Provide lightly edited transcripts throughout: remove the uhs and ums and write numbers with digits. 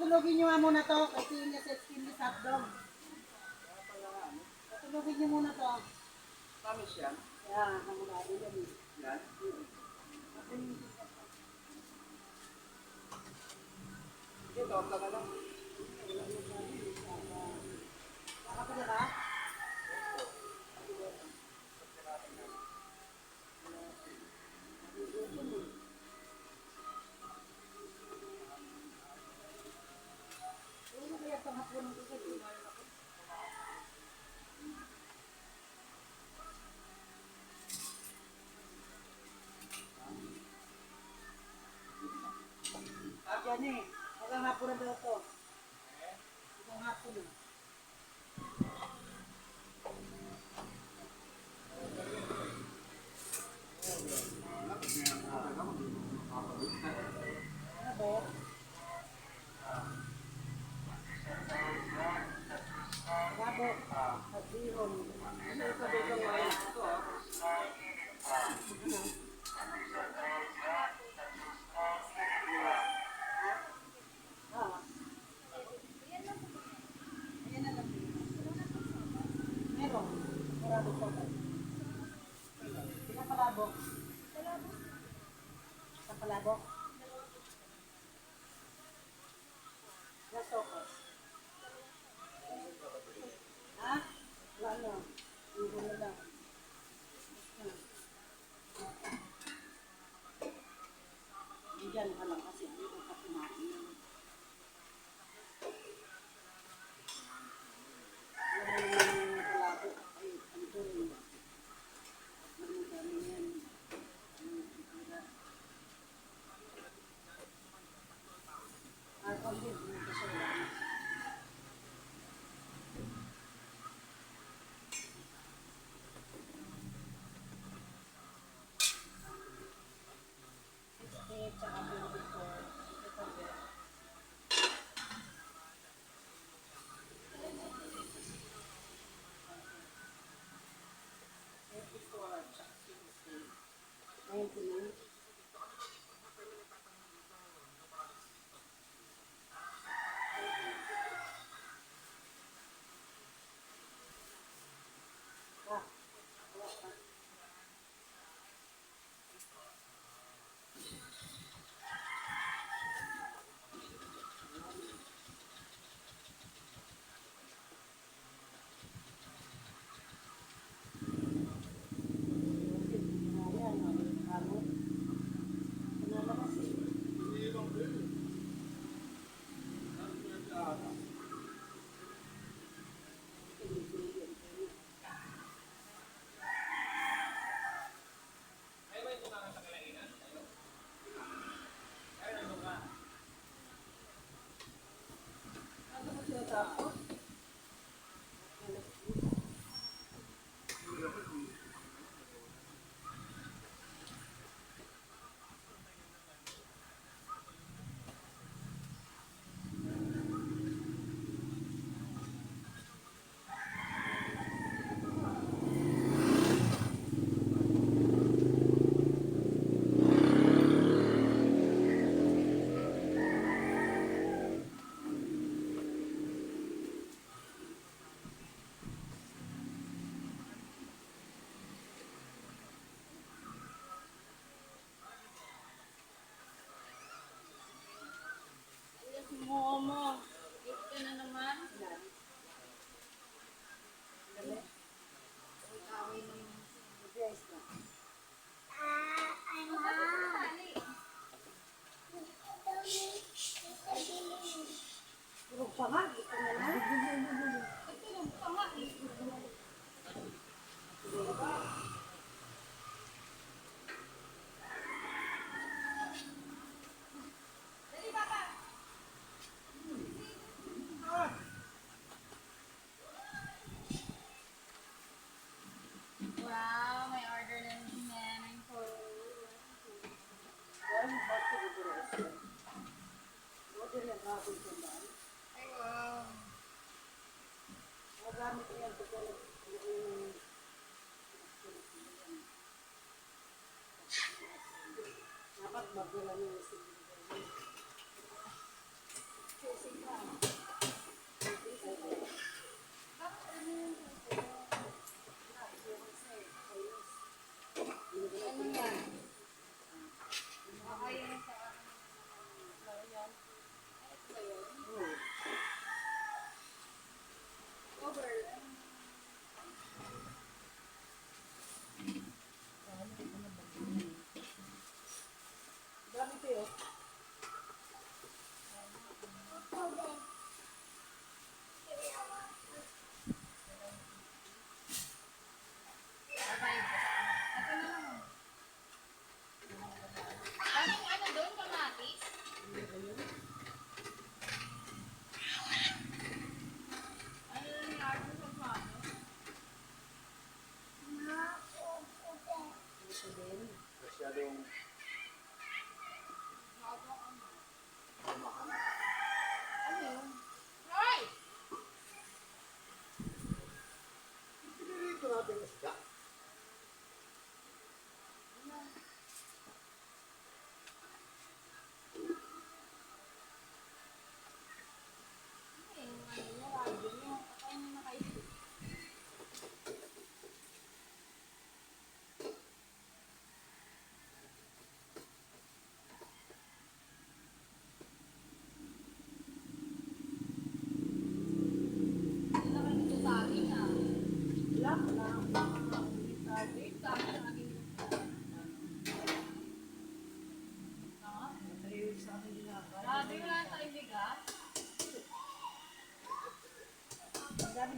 Patulogin nyo nga muna to. Kasi yung sa skinless hotdog. Patulogin nyo muna to. Tamis yan? Yan, hamulado yan eh. Yan? Ito, ang taga lang. Nakapala ba? Ano kaya itong hapon ng kasi? Diyan eh. Hanggang hapon na daw ito. Hanggang hapon na. Ano ba yan? Labo. Pagbihon. Ano yung pagbihon mo yan? Ah. Ayan na lang. Meron. Marado sa akin. Pinapalabok. Sa palabok. Nasokos. Ha? Wala na. Hindi na lang. Diyan ka lang kasi hindi ko pa kumain. Wala naman yung palabo. Ay, ano to rin. Ano dami yan. Kung hindi mo kasi wala na. Tsaka 24.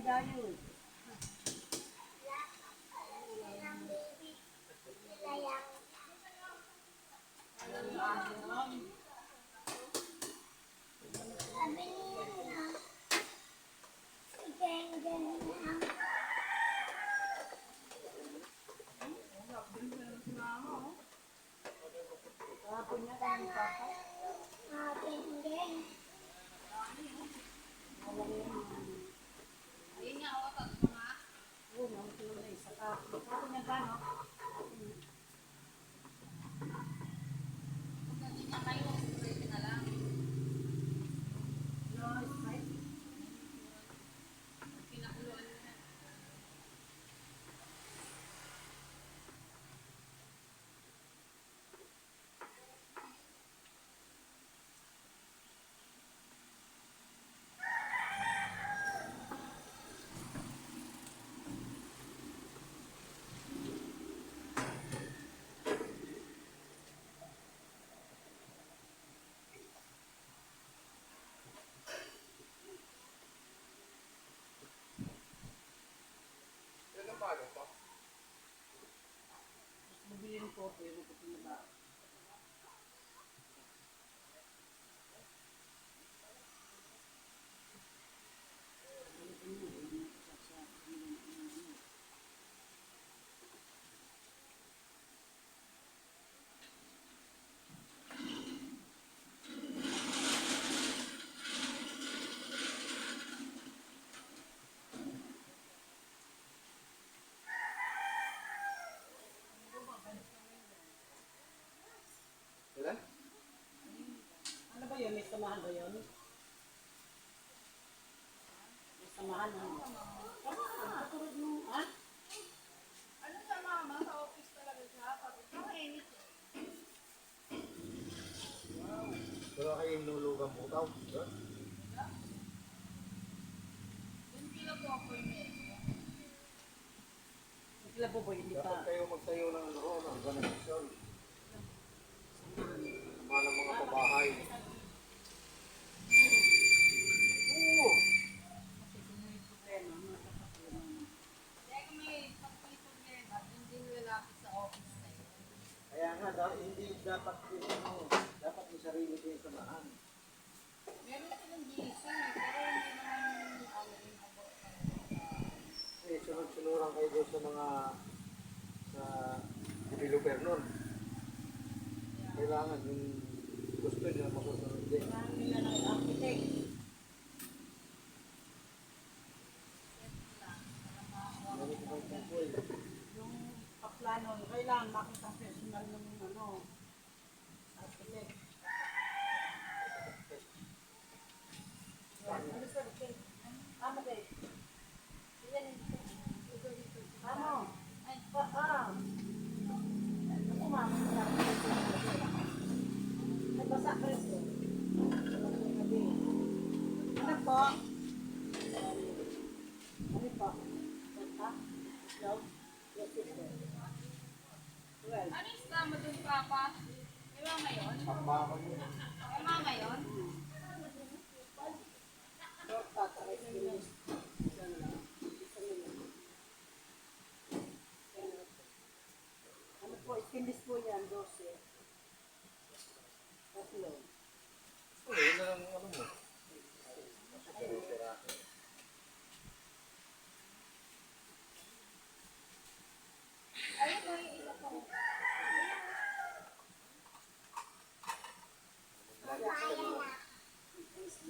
dayo. Kahapon niya kami papa. Ayun nga, ako tatlo nga. Oo, nautulog na isa ka. Kahapon niya ba, no? Kung ganyan kayo, pwede na lang. No, it's fine. Pinakuluan mo na. Yan ang bago pa. Bumili ng kopo, yung kopo na ba? Ilan? Ano ba yun? May samahan ba yun? May samahan na. Katulad nung, ha? Ano sa mama? Sa office talaga siya. Tapos, mainit eh. Wala kayong nulugang butaw. Doon? Yung sila po appointment. May sila po boy, hindi Dapat pa. kayo magtayo ng ano, ng organisasyon. Sama ng mga pabahay. Oo. May problema, mga kapatid. Kaya kung may pagpipon niya, hindi lalapit sa office na yun. Kaya nga, hindi dapat dapat may sarili kayong samahan. Meron silang GC, pero hindi naman ano yung about Kasi sunod-sunuran kayo doon sa mga sa developer nun. Kailangan yung gusto nyo masusunod din. Kailangan nila ng architect. Ganito kayo tungkol. Yung paplano, kailangan makita ang personal ng ano, architect. Ano sa architect? Tama din. Ano? Ay, Ako mama sa nagbasa ka rin ko. Ano po? Ano po? Ganda? Love? Yes, sister. Well, Ano yung sama dun, Papa? May mama yun? Tama ko yun. May mama yun? tatay is ano po, iskinis po yan, 12. Tatlo. Oo, yun na lang ano mo. Sira. Ayun mo yung isa ko.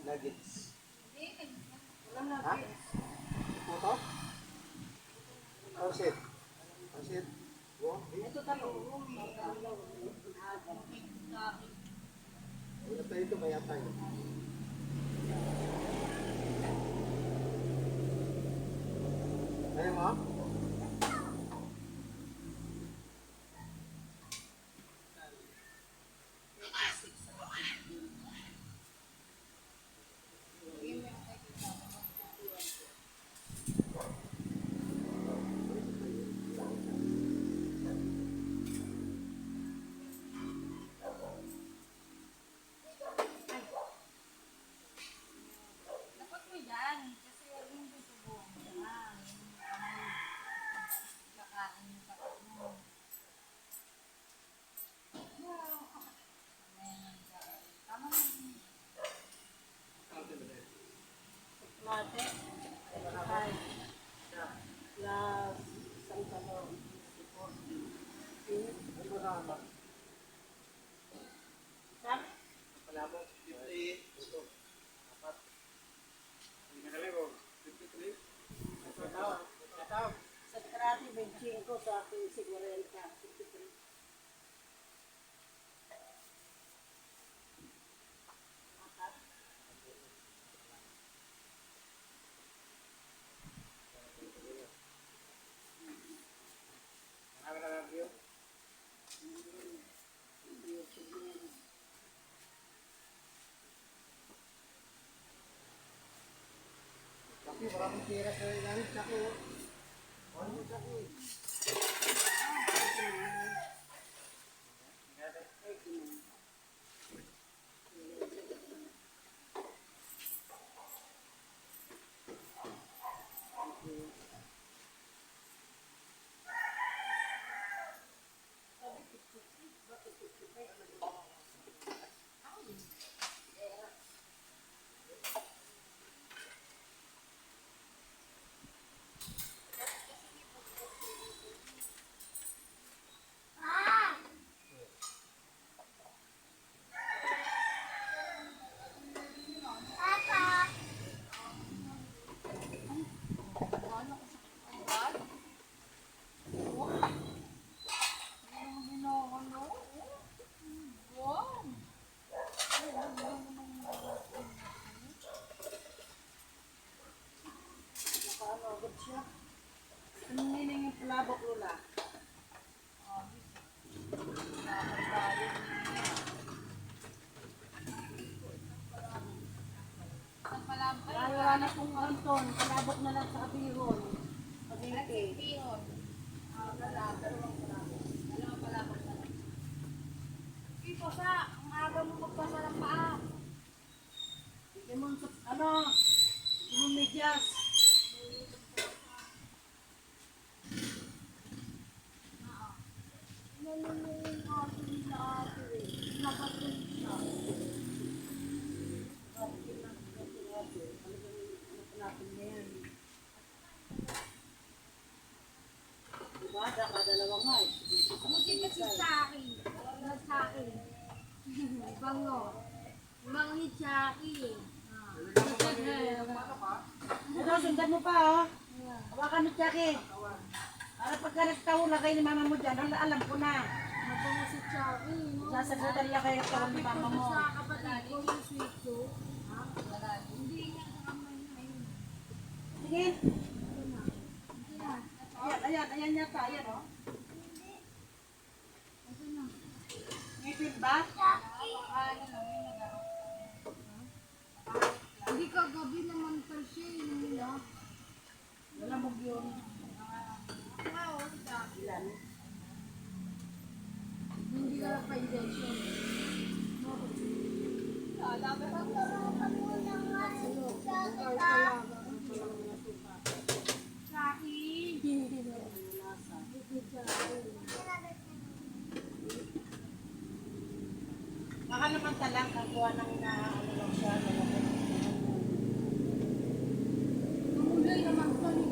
Nuggets. Hindi, Alam na, Ha? Ito? Pansit. Pansit. Oh, ito talo. Wala tayo ito, kaya tayo. Ayaw mo? dapat mo yan. Kasi yung susubuhan mo. kalahati. Ay, plus isang talong. Ano na anak? Sam? Palabo. 50. Ito. Apat. Ito. Sa karate, 25 sa akin, 50. 53. Apat. Marami na lang yun. Kasi maraming tira sa ilalim. Sako. Ano sako eh? Nakaano agad siya. Ano nining yung palabok, Lola? Lalo na kung Anton, palabok na lang sa kabihon. Kabihon. Ito sa, ang aga mo magpasa ng paa. Bigyan mo sa, ano, bigyan mo medyas. Diba? Dalawa nga eh. Buti kasi sa akin. Wala sa akin. Bango. Mangit sa akin. Ito, sundan mo pa oh. Hawakan mo Jackie. Para pagka nagtawala kayo ni mama mo dyan, alam ko na. Mabango si Chucky, no? Sasagutan lang kayo tawag ni mama mo. Sa kapatid ko yung sweet ko. Ha? Hindi niya nakamay na yun. Sige. Ito na. Ito na. Ayan yata, ayan oh. Ito na. Ngipin ba? Hindi ka gabi naman kasi yun. Wala mo yun. Ilan? Hindi ka pa injection. Baka naman talang kakuha ng ano lang siya. Mamulay naman ka rin.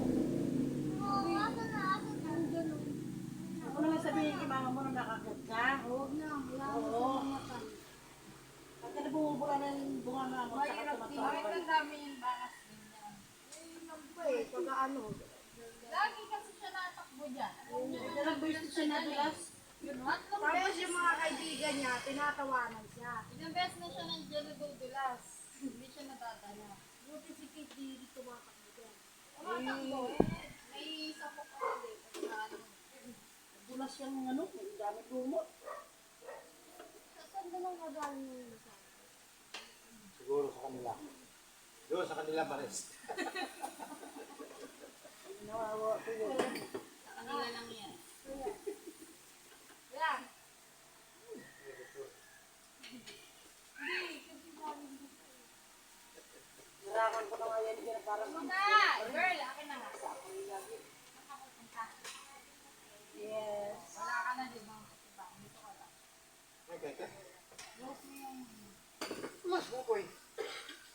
Ako naman sabihin kay mama mo na nakakot ka. Huwag na. Wala mo Oo. sa mga ka. Pagka nabubura na yung bunga nga mo, saka tumatawag. dami yung bakas din yan. Pagka ano, Lagi kasi siya natakbo dyan. dalang beses siya nadulas. Tapos yung mga kaibigan niya, tinatawanan siya. Ilang beses na siya nandiyan nadudulas. Hindi siya natatala. Buti si Kate di tumatakbo dyan. Tumatakbo. May sapok ka ulit. Dulas yung ano, ang dami lumot. Saan ba nang kagaling yung isa? Siguro sa kanila. Doon sa kanila pares. Nawawa ko yun. Sa kanila lang yan. Yan. Narangan ko na nga yan dyan parang Girl, akin na nga. yes. Wala ka na, di ba? Dito ka lang. Okay, okay. Yes mo yung... Mas bukoy.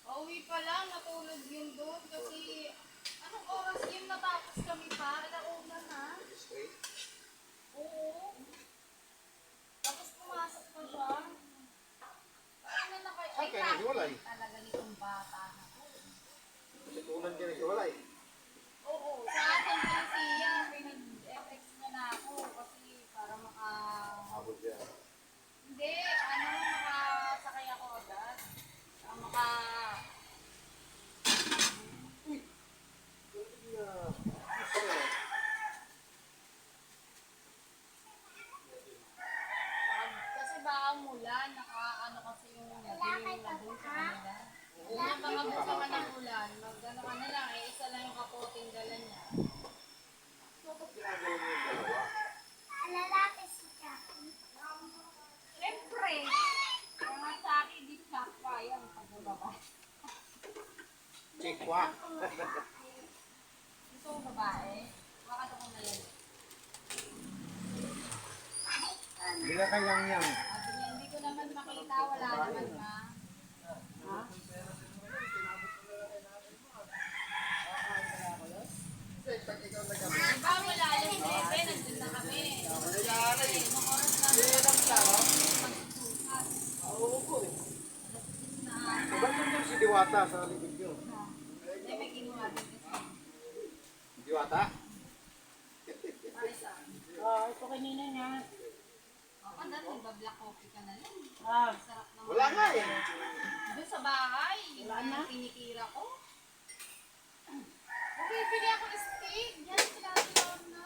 Oo Pauwi pa lang, natulog yun doon kasi anong oras yun natapos kami pa? Alauna na. Oo. Tapos pumasok pa siya. Ano na kayo? Saan kayo naghiwalay? Talaga nitong bata na to. Kasi tunan ka naghiwalay. Oo, sa akin kasi yan, pinag-FX niya na ako kasi para Abot yan. hindi, makasakay ako agad. Maka... Kasi baka mulan, naka-ano kasi yung dilim na doon sa kanila. Yan, baka buka ka ng ulan, mag-ano ka na lang, isa lang yung kapoting dala niya. Dapat ginagawa mo yung dalawa. Siyempre, mga sa akin, di siya kaya ang pagbababa. Chikwa. Gusto mo babae? Baka ito kong nalan. Hindi ka kanyang yan. Sabi niya, hindi ko naman makita, wala naman ma. Ha? Diba wala alas 7, nandun na kami. Kasi nung oras na magsusukas. Ba't nandun si Diwata sa libid nyo? Hindi, may kinuha din kasi. Diwata? Marisa. Ito kanina nga. Ako dati, nagba-black coffee ka na lang. Sarap naman. Wala nga eh. Doon sa bahay, yung Wala na? tinikira ko. Bibili ako ng steak. Yan, sinasayaw na.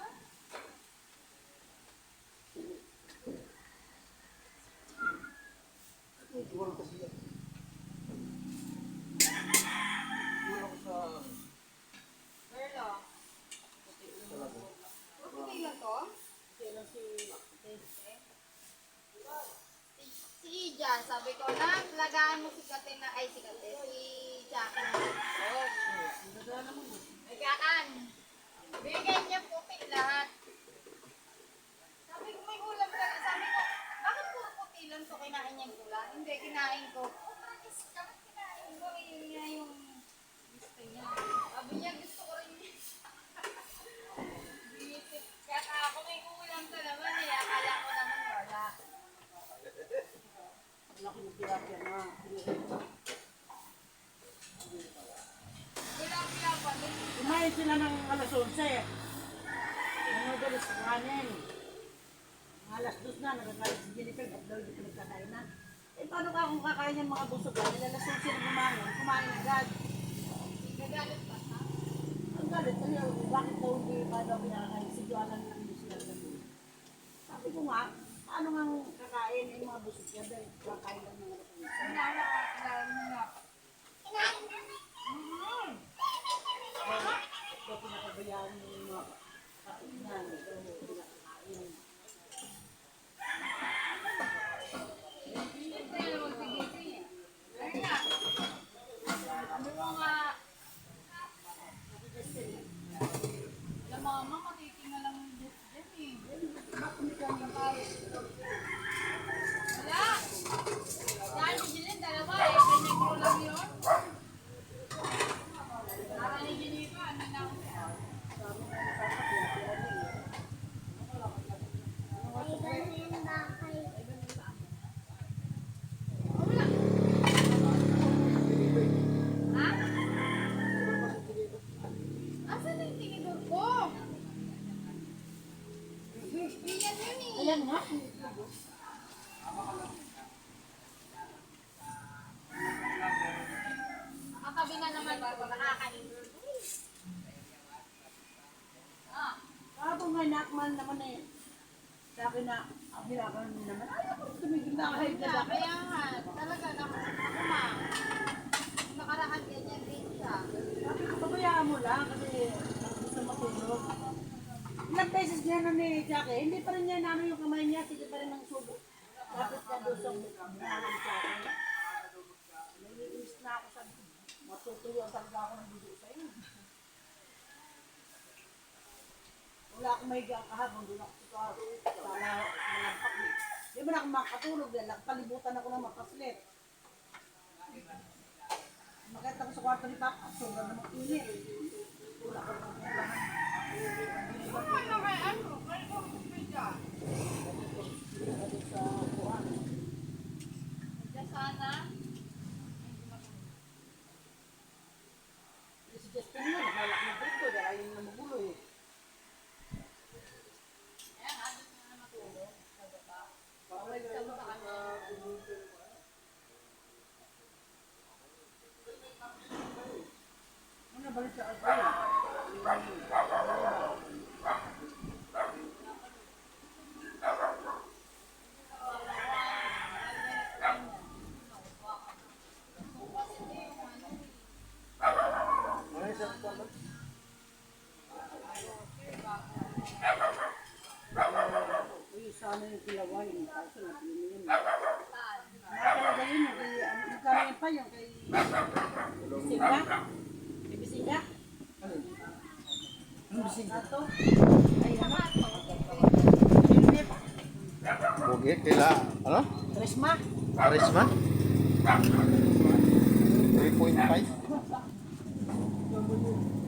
Iwan kasi yan. Iwan ko sa... Perlo. Puti lang to? Si Ija, sabi ko, lagaan mo si Kate na, ay si Kate, si Jackie na itlog. Nagkaan. Bigay niya puti lahat. Sabi ko, may ulam ka na. Sabi ko, bakit puro puti lang to kinain niyang ulam? Hindi, kinain ko. Oh, bakit kinain ko? Yun nga yung gusto niya. Sabi niya, gusto ko rin yun. Bisit. Kaya ako may ulam ka naman eh. Akala ko naman wala. Laki ng tilapia na. Tilapia pa din. Kumain sila ng alas 11. Ano daw sa kanin? Alas 2 na, nagkakalit si Jennifer, at daw hindi pinagkakain na. Eh, paano ka kung kakain yung mga busog ka? Alas 11 na kumain agad. Gagalit pa siya. Ang galit, bakit daw hindi pa daw pinakakain? Si Joanna lang hindi sila ganun. Sabi ko nga, paano nga kakain yung mga busog ka? Dahil kakain lang ng alas 11. Kinain mo na. Ito pinakabayaan yung mga katinan. Ito pinakakain. Siyempre, magsigising eh. Ayun nga. Sabi mo nga, la mama, matitinga lang yung book dyan eh. Wala. Dahil si Jilin, dalawa eh. Ganyan ko lang yun. Para ni Jennifer, ano na ako siya. Wala. Ha? Asan na yung tinidor ko? Ganyan yun eh. Ayan nga. Nakatabi na naman ako, nakakain. Ah, Kapag may nakman naman eh. Sa akin na, ang hirapan naman. Ayaw ko tumigil na kahit na kaya, kaya nga, talaga, ako ma. Yung nakaraan ganyan din siya. Sabi ko, pabayaan mo lang kasi gusto matulog. Ilang beses niya na ni Jackie, hindi pa rin niya namin yung kamay niya, sige pa rin ang subo. Dapat niya doon sa bukahan sa akin. Naiinis na ako, sabi ko, matutuyo talaga ako ng video sa iyo. Wala akong may kahapon, doon ako sa malampak. Di ba na ako makatulog din, nakapalibutan ako ng makaslit. Makita kwarto ni Papa. Sobrang naman init. Wala ka pang puntahan. Ano kay ano? Kaya ko pizza. Sa kuhan. Diyan sana. Si Justin mo, nakalak na dito. Dahil ayaw na magulo eh. Kaya nga, doon nga matulog. Sa baba. Bawal sa baba kami. Ano balik sa Alpaya? Ano yung sa pala? Uy, sana yung kilawain. Kaso natin yun. Nakakalaga yun yung kay, ano kami pa yung kay Bisinga. Kay Bisinga. Ano bising? Ato. Ay, ano? Bugi, kila, ano? Tresma. Charisma? 3.5?